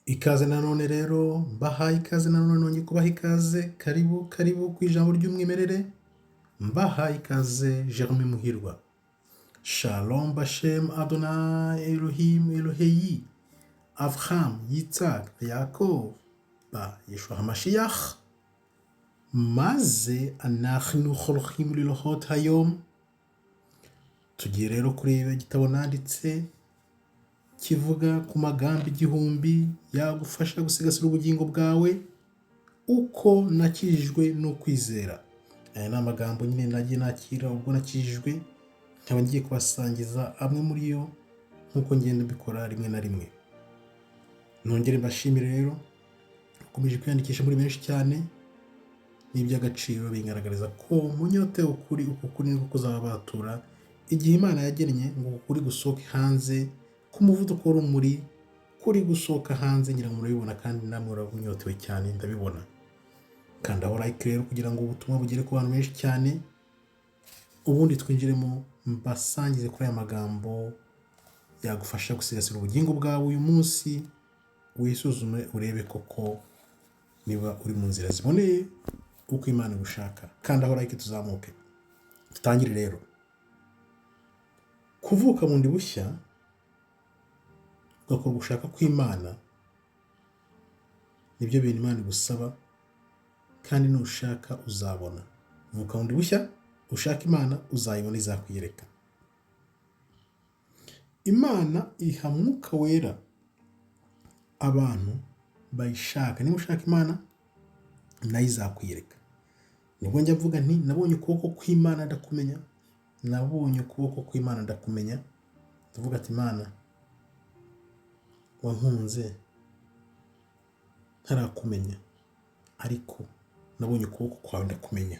Ikaze nanone rero mbahaye ikaze nanone nongeye kubaha ikaze karibu ku ijambo ry'umwimerere mbahaye ikaze Jerome Muhirwa. Shalom Bashem Adonai Elohim Eloheyi Avraham Yitzhak Yaakov ba Yeshua HaMashiach maze אנחנו הולכים ללכות היום. Tugiye rero kureba igitabo nanditse kivuga ku magambo igihumbi yagufasha gusigasira ubugingo bwawe uko nakijijwe no kwizera. Aya ni amagambo nyine nagiye nakira ubwo nakijijwe, nkaba ngiye kubasangiza amwe muri yo nk'uko ngenda mbikora rimwe na rimwe. Nongere mbashimire rero ukomeje kwiyandikisha muri benshi cyane, ni iby'agaciro bingaragariza ko munyotewe ukuri, uku kuri niko kuzababatura igihe Imana yagennye ngo ukuri gusohoke hanze ku muvuduko w'urumuri, kuri gusohoka hanze ngira ngo murabibona kandi namwe urabunyotewe cyane ndabibona. Kandaho like rero kugira ngo ubutumwa bugere ku bantu benshi cyane, ubundi twinjiremo mbasangize kuri aya magambo yagufasha gusigasira ubugingo bwawe uyu munsi. Wisuzume urebe koko niba uri mu nzira ziboneye uko Imana igushaka. Kandaho like tuzamuke. Tutangire rero. Kuvuka bundi bushya ugakora gushaka kw'Imana nibyo bintu Imana igusaba, kandi nushaka uzabona. Vuka bundi bushya ushaka Imana uzayibona, izakwiyereka. Imana iha Mwuka Wera abantu bayishaka. Niba ushaka Imana nayo izakwiyereka. Nibwo njya mvuga nti nabonye ukuboko kw'Imana ndakumenya, nabonye ukuboko kw'Imana ndakumenya. Tuvuga ati Imana wankunze ntarakumenya, ariko nabonye ukuboko kwawe ndakumenya.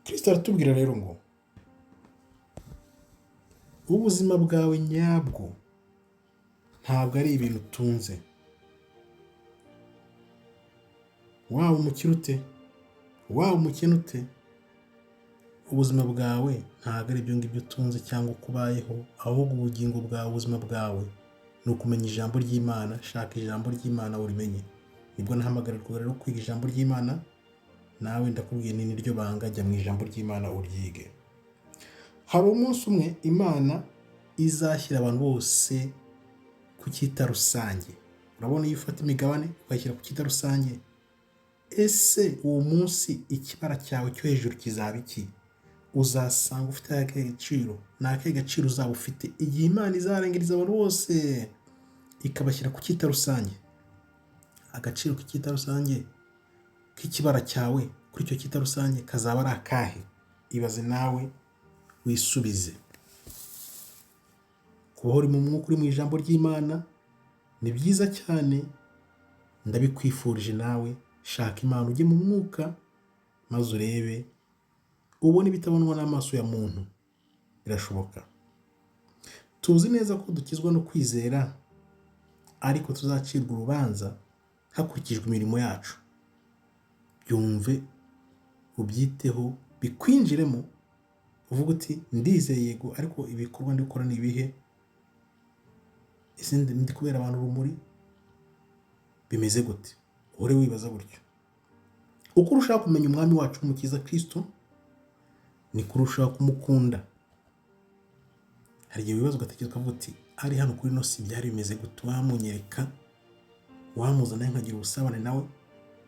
Kristo aratubwira rero ngo ubuzima bwawe nyabwo ntabwo ari ibintu utunze. Waba umukire ute, waba umukene ute, ubuzima bwawe ntabwo ari ibyo ngibyo utunze cyangwa kubayeho, ahubwo ubugingo bwawe, ubuzima bwawe ni ukumenya ijambo ry'Imana. Shaka ijambo ry'Imana urimenye. Nibwo nahamagarirwa rero kwiga ijambo ry'Imana. Nawe ndakubwiye ni niryo banga, jya mu ijambo ry'Imana uryige. Hari umunsi umwe Imana izashyira abantu bose ku cyita rusange. Urabona iyo ufata imigabane ukayishyira ku cyita rusange, ese uwo munsi ikibara cyawe cyo hejuru kizaba iki? Uzasanga ufite akahe gaciro? Ni akahe gaciro uzaba ufite igihe Imana izarengeriza abantu bose ikabashyira ku cyita rusange? Agaciro k'icyita rusange k'ikibara cyawe kuri icyo cyita rusange kazaba ari akahe? Ibaze nawe wisubize. Kuba uri mu mwuka, uri mu ijambo ry'Imana ni byiza cyane, ndabikwifurije nawe. Shaka Imana, ujye mu mwuka maze urebe, ubone ibitabonwa n'amaso ya muntu. Birashoboka. Tuzi neza ko dukizwa no kwizera, ariko tuzacirwa urubanza hakurikijwe imirimo yacu. Byumve, ubyiteho, bikwinjiremo, uvuga uti ndizeye yego, ariko ibikorwa ndi gukora ni ibihe? Ese ndi kubera abantu urumuri? Bimeze gute? Uhore wibaza gutyo. Uko urushaho kumenya umwami wacu n'umukiza Kristo, ni kurushaho kumukunda. Hari igihe wibaza ugatekereza ukavuga uti ari hano kuri ino si byari bimeze gute? Wamunyereka, wamuzana nkagira ubusabane nawe.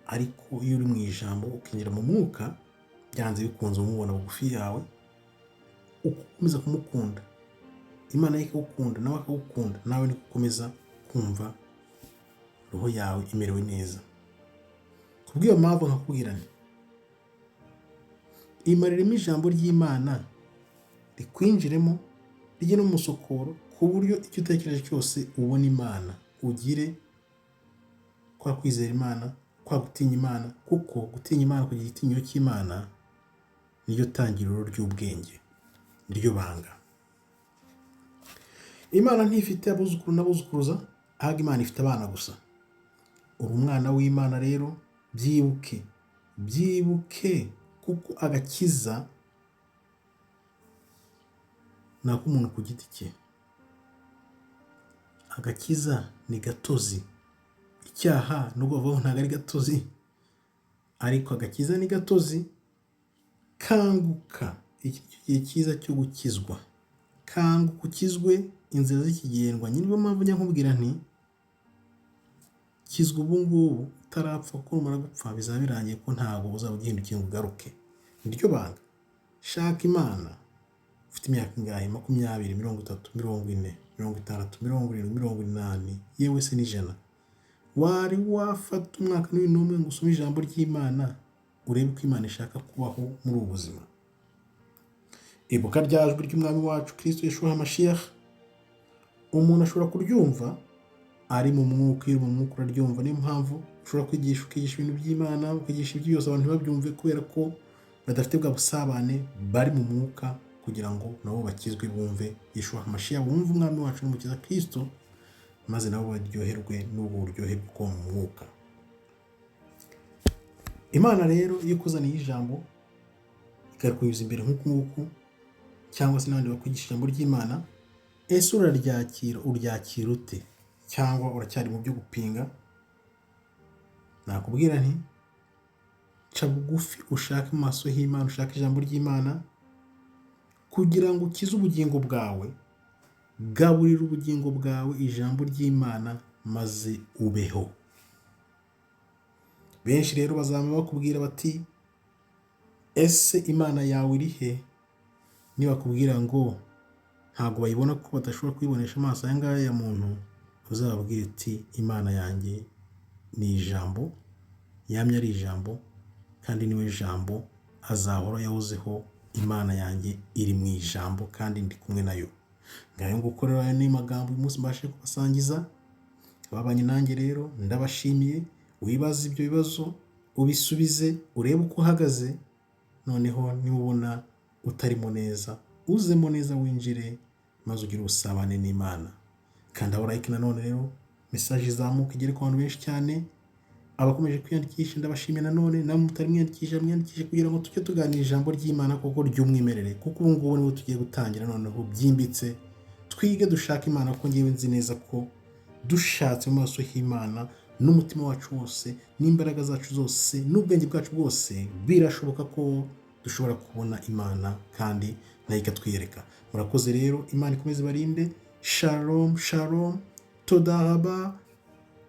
Ariko iyo uri mu ijambo ukinjira mu mwuka, byanze bikunze umubona bugufi yawe, ukomeza kumukunda, Imana ye ikagukunda, nawe akagukunda, nawe ni gukomeza kumva roho yawe imerewe neza. Kubw'iyo mpamvu nkakubwira nti imariremo ijambo ry'Imana rikwinjiremo, rijye no mu musokoro, ku buryo icyo utekereje cyose ubona Imana. Ugire kwa kwizera Imana, kwa gutinya Imana, kuko gutinya Imana, kugira igitinyiro cy'Imana niryo tangiriro ry'ubwenge, niryo banga. Imana ntifite abuzukuru n'abuzukuruza, ahubwo Imana ifite abana gusa. Uri umwana w'Imana rero, byibuke kuko agakiza ni ak'umuntu ku giti cye. agakiza ni gatozi, icyaha nubwo bavuga ntabwo ari gatozi, ariko agakiza ni gatozi. Kanguka, iki gihe cyiza cyo gukizwa, kanguka ukizwe, inzira z'ikigendwa. Niyo mpamvu njya nkubwira nti kizwa ubu ngubu utarapfa, kuko numara gupfa bizaba birangiye, ko ntabwo uzaba ugihindukiye ngo ugaruke. Niryo banga. Shaka Imana. Ufite imyaka ingahe? 20, 30, 40, 60, 70, 80, yewe se n'100. Wari wafata umwaka n'umwe ngo usome ijambo ry'Imana urebe ko Imana ishaka kubaho muri ubu buzima. Ibuka rya jwi ry'umwami wacu Kristo Yeshua HaMashiach. Umuntu ashobora kuryumva ari mu mwuka, iyo mu mwuka uraryumva. Niyo mpamvu ushobora ukigisha ibintu by'Imana, ukigisha ibyo byose abantu ntibabyumve, kubera ko badafite bwa busabane, bari mu mwuka, kugira ngo nabo bakizwe, bumve Yeshua HaMashiach, bumve umwami wacu n'umukiza Kristo, maze nabo baryoherwe n'ubu buryohe bwo mu mwuka. Imana rero iyo ikuzaniye ijambo ikakunyuza imbere nk'uku nguku, cyangwa se n'abandi bakwigisha ijambo ry'Imana, ese uryakira ute? Cyangwa uracyari mu byo gupinga? Nakubwira nti ca bugufi, ushake mu maso y'Imana, ushake ijambo ry'Imana kugira ngo ukize ubugingo bwawe. Gaburira ubugingo bwawe ijambo ry'Imana maze ubeho. Benshi rero bazaba bakubwira bati ese Imana yawe iri he? Nibakubwira ngo ntabwo bayibona, ko badashobora kuyibonesha amaso aya ngaya ya muntu, uzababwira ati Imana yanjye ni ijambo, yamye ari ijambo, kandi niwe jambo, azahora yahozeho. Imana yanjye iri mu ijambo kandi ndi kumwe nayo. Ngayo ngukorera aya ni magambo uyu munsi mbashe kubasangiza. Ababanye nanjye rero ndabashimiye. Wibaza ibyo bibazo ubisubize, urebe uko uhagaze. Noneho niba utarimo neza, uzemo neza, winjire maze ugire ubusabane n'Imana. Kandi aho like nanone rero message izamuka igere ku bantu benshi cyane. Abakomeje kwiyandikisha ndabashimiye nanone, namwe mutari mwiyandikisha kugira ngo tujye tuganira ijambo ry'Imana kuko ry'umwimerere, kuko ubu ngubu niho tugiye gutangira noneho byimbitse. Twige dushaka Imana, ko ngewe nzi neza ko dushatse mu maso y'Imana n'umutima wacu wose, n'imbaraga zacu zose, n'ubwenge bwacu bwose, birashoboka ko dushobora kubona Imana kandi nayo ikatwiyereka. Murakoze rero, Imana ikomeze barinde. Shalom, shalom, toda raba,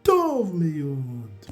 tov meyod.